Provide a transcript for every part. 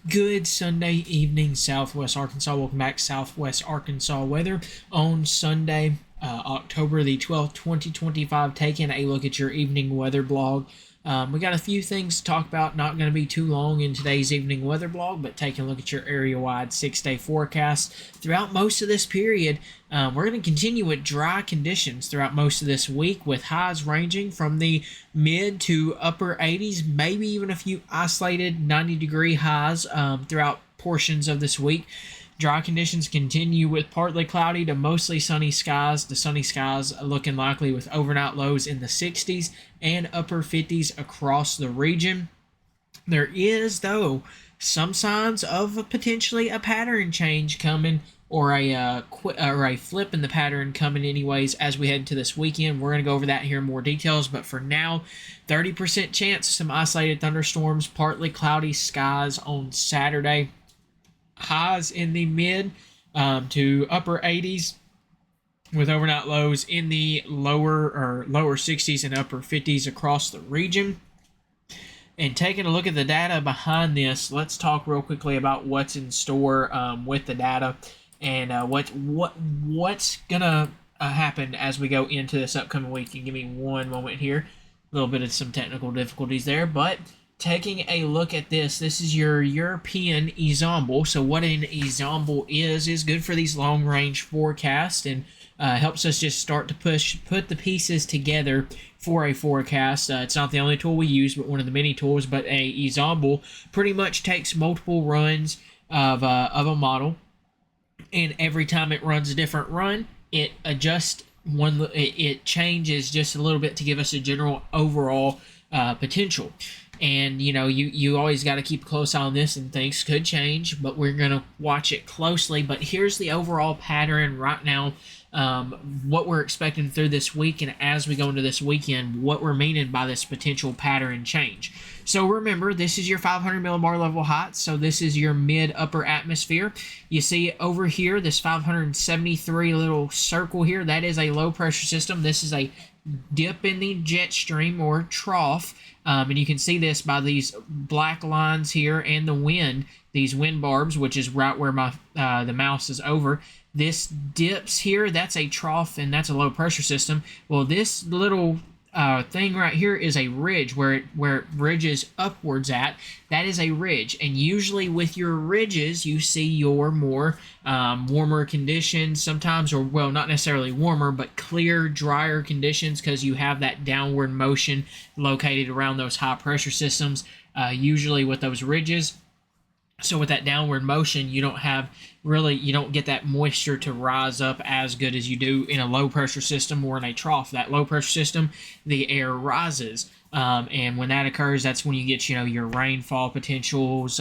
Good Sunday evening, Southwest Arkansas. Welcome back, Southwest Arkansas weather on Sunday, October the 12th, 2025. Taking a look at your evening weather blog. We got a few things to talk about. Not going to be too long in today's evening weather blog, but taking a look at your area-wide 6-day forecast. Throughout most of this period, we're going to continue with dry conditions throughout most of this week, with highs ranging from the mid to upper 80s, maybe even a few isolated 90-degree highs throughout portions of this week. Dry conditions continue with partly cloudy to mostly sunny skies. The sunny skies looking likely with overnight lows in the 60s and upper 50s across the region. There is, though, some signs of potentially a pattern change coming, or a flip in the pattern coming anyways as we head into this weekend. We're going to go over that here in more details, but for now, 30% chance of some isolated thunderstorms, partly cloudy skies on Saturday. Highs in the mid to upper 80s, with overnight lows in the lower 60s and upper 50s across the region. And taking a look at the data behind this, let's talk real quickly about what's in store with the data and what's gonna happen as we go into this upcoming week. And give me one moment here. A little bit of some technical difficulties there, but taking a look at this is your European ensemble. So what an ensemble is good for these long-range forecasts, and helps us just start to put the pieces together for a forecast. It's not the only tool we use, but one of the many tools. But a ensemble pretty much takes multiple runs of a model, and every time it runs a different run, it adjusts it changes just a little bit to give us a general overall potential. And, you always got to keep a close eye on this, and things could change, but we're going to watch it closely. But here's the overall pattern right now, what we're expecting through this week, and as we go into this weekend, what we're meaning by this potential pattern change. So remember, this is your 500 millibar level height, so this is your mid-upper atmosphere. You see over here, this 573 little circle here, that is a low-pressure system. This is a dip in the jet stream or trough, and you can see this by these black lines here and the wind, these wind barbs, which is right where my the mouse is over. This dips here, that's a trough, and that's a low pressure system. Well, this little thing right here is a ridge where it ridges upwards at. That is a ridge, and usually with your ridges you see your more warmer conditions sometimes, or well, not necessarily warmer, but clear, drier conditions, because you have that downward motion located around those high pressure systems, usually with those ridges. So with that downward motion, you don't get that moisture to rise up as good as you do in a low pressure system or in a trough. That low pressure system, the air rises. And when that occurs, that's when you get, your rainfall potentials,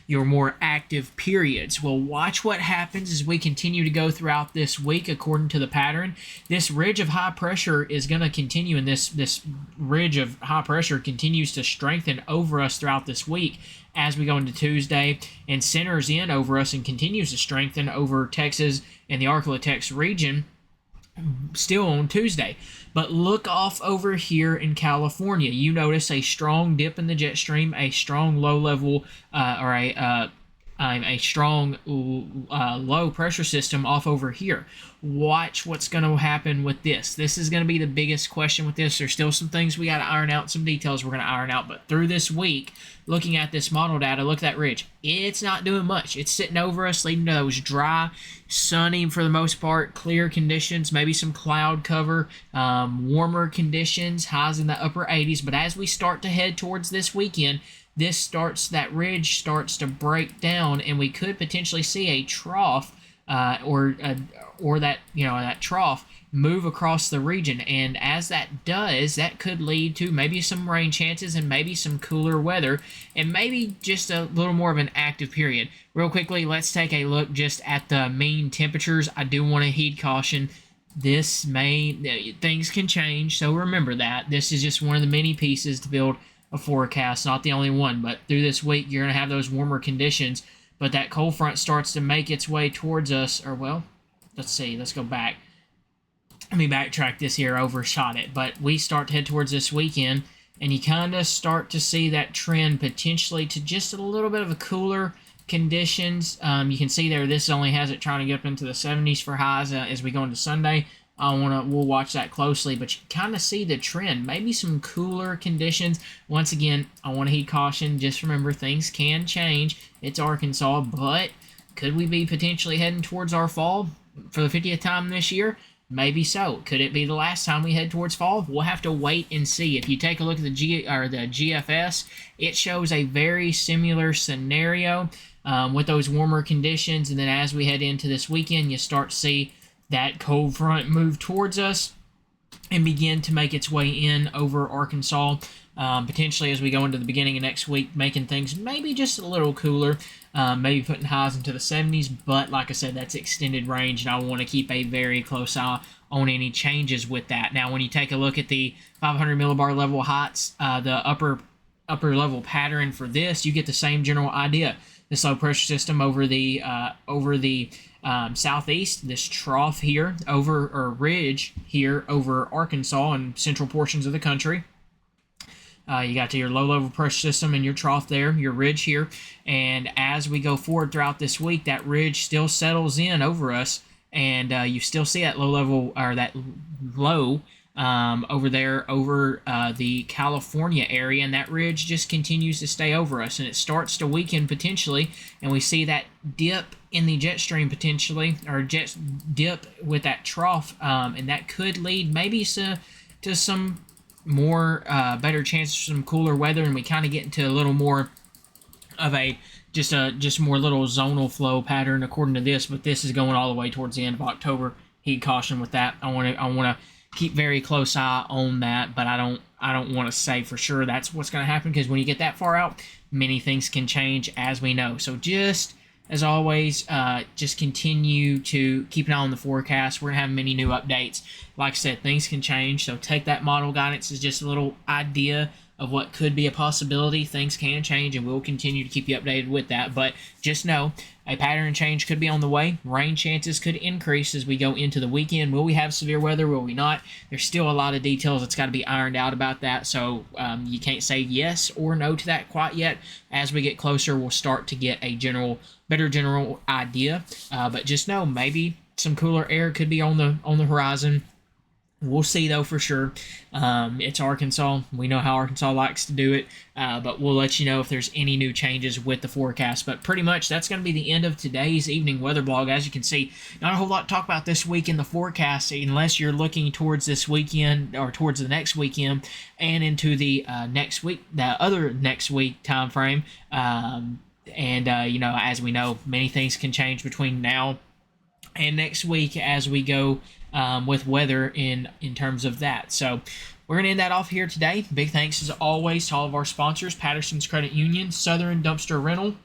your more active periods. Well, watch what happens as we continue to go throughout this week according to the pattern. This ridge of high pressure is going to continue, and this ridge of high pressure continues to strengthen over us throughout this week as we go into Tuesday, and centers in over us and continues to strengthen over Texas and the Arklatex region still on Tuesday. But look off over here in California. You notice a strong dip in the jet stream, a strong low level or a strong low pressure system off over here. Watch what's going to happen with this. This is going to be the biggest question with this. There's still some things we got to iron out, some details we're going to iron out, but through this week, looking at this model data, look at that ridge. It's not doing much. It's sitting over us, leading to those dry, sunny for the most part, clear conditions, maybe some cloud cover, warmer conditions, highs in the upper 80s. But as we start to head towards this weekend, that ridge starts to break down, and we could potentially see a trough or that trough move across the region. And as that does, that could lead to maybe some rain chances and maybe some cooler weather and maybe just a little more of an active period. Real quickly, let's take a look just at the mean temperatures. I do want to heed caution. Things can change, so remember that. This is just one of the many pieces to build a forecast, not the only one. But through this week, you're going to have those warmer conditions, but that cold front starts to make its way towards us, let's go back. Let me backtrack this here, overshot it. But we start to head towards this weekend, and you kind of start to see that trend potentially to just a little bit of a cooler conditions. You can see there this only has it trying to get up into the 70s for highs as we go into Sunday. We'll watch that closely, but you kind of see the trend. Maybe some cooler conditions. Once again, I want to heed caution. Just remember, things can change. It's Arkansas, but could we be potentially heading towards our fall for the 50th time this year? Maybe so. Could it be the last time we head towards fall? We'll have to wait and see. If you take a look at the GFS, it shows a very similar scenario with those warmer conditions. And then as we head into this weekend, you start to see that cold front move towards us and begin to make its way in over Arkansas, potentially as we go into the beginning of next week, making things maybe just a little cooler, maybe putting highs into the 70s, but like I said, that's extended range, and I want to keep a very close eye on any changes with that. Now, when you take a look at the 500 millibar level heights, the upper level pattern for this, you get the same general idea. This low pressure system over the southeast, this trough here or ridge here over Arkansas and central portions of the country. You got to your low level pressure system and your trough there, your ridge here. And as we go forward throughout this week, that ridge still settles in over us, and you still see that low level or that low over there over the California area, and that ridge just continues to stay over us, and it starts to weaken potentially, and we see that dip in the jet stream potentially, or jet dip with that trough, and that could lead maybe to some more better chances for some cooler weather, and we kind of get into a little more of a just more little zonal flow pattern according to this, but this is going all the way towards the end of October. Heed caution with that. I want to keep very close eye on that, but I don't want to say for sure that's what's going to happen, because when you get that far out, many things can change, as we know. So just as always, just continue to keep an eye on the forecast. We're going to have many new updates. Like I said, things can change, so take that model guidance as just a little idea of what could be a possibility. Things can change, and we'll continue to keep you updated with that. But just know a pattern change could be on the way. Rain chances could increase as we go into the weekend. Will we have severe weather? Will we not? There's still a lot of details that's got to be ironed out about that, so you can't say yes or no to that quite yet. As we get closer, we'll start to get a better general idea. But just know maybe some cooler air could be on the horizon. We'll see, though, for sure. It's Arkansas. We know how Arkansas likes to do it, but we'll let you know if there's any new changes with the forecast. But pretty much that's going to be the end of today's evening weather blog. As you can see, not a whole lot to talk about this week in the forecast, unless you're looking towards this weekend or towards the next weekend and into the next week, the other next week time frame. As we know, many things can change between now and next week as we go with weather in terms of that. So we're going to end that off here today. Big thanks as always to all of our sponsors: Patterson's Credit Union, Southern Dumpster Rental,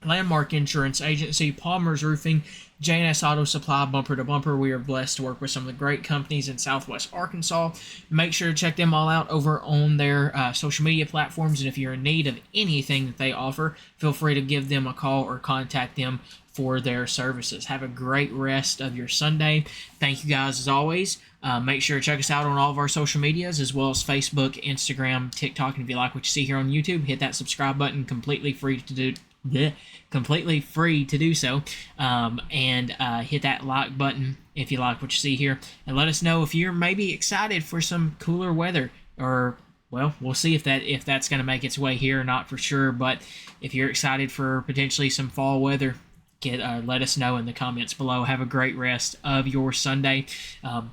Landmark Insurance Agency, Palmer's Roofing, J&S Auto Supply, Bumper to Bumper. We are blessed to work with some of the great companies in Southwest Arkansas. Make sure to check them all out over on their social media platforms, and if you're in need of anything that they offer, feel free to give them a call or contact them for their services. Have a great rest of your Sunday. Thank you guys as always. Make sure to check us out on all of our social medias, as well as Facebook, Instagram, TikTok, and if you like what you see here on YouTube, hit that subscribe button, completely free to do so, and hit that like button if you like what you see here, and let us know if you're maybe excited for some cooler weather, or well, we'll see if that's going to make its way here or not for sure. But if you're excited for potentially some fall weather, let us know in the comments below. Have a great rest of your Sunday.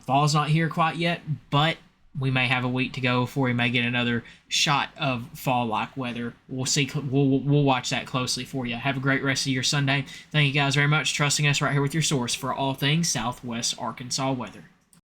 Fall's not here quite yet, but we may have a week to go before we may get another shot of fall-like weather. We'll see. We'll watch that closely for you. Have a great rest of your Sunday. Thank you guys very much for trusting us right here with your source for all things Southwest Arkansas weather.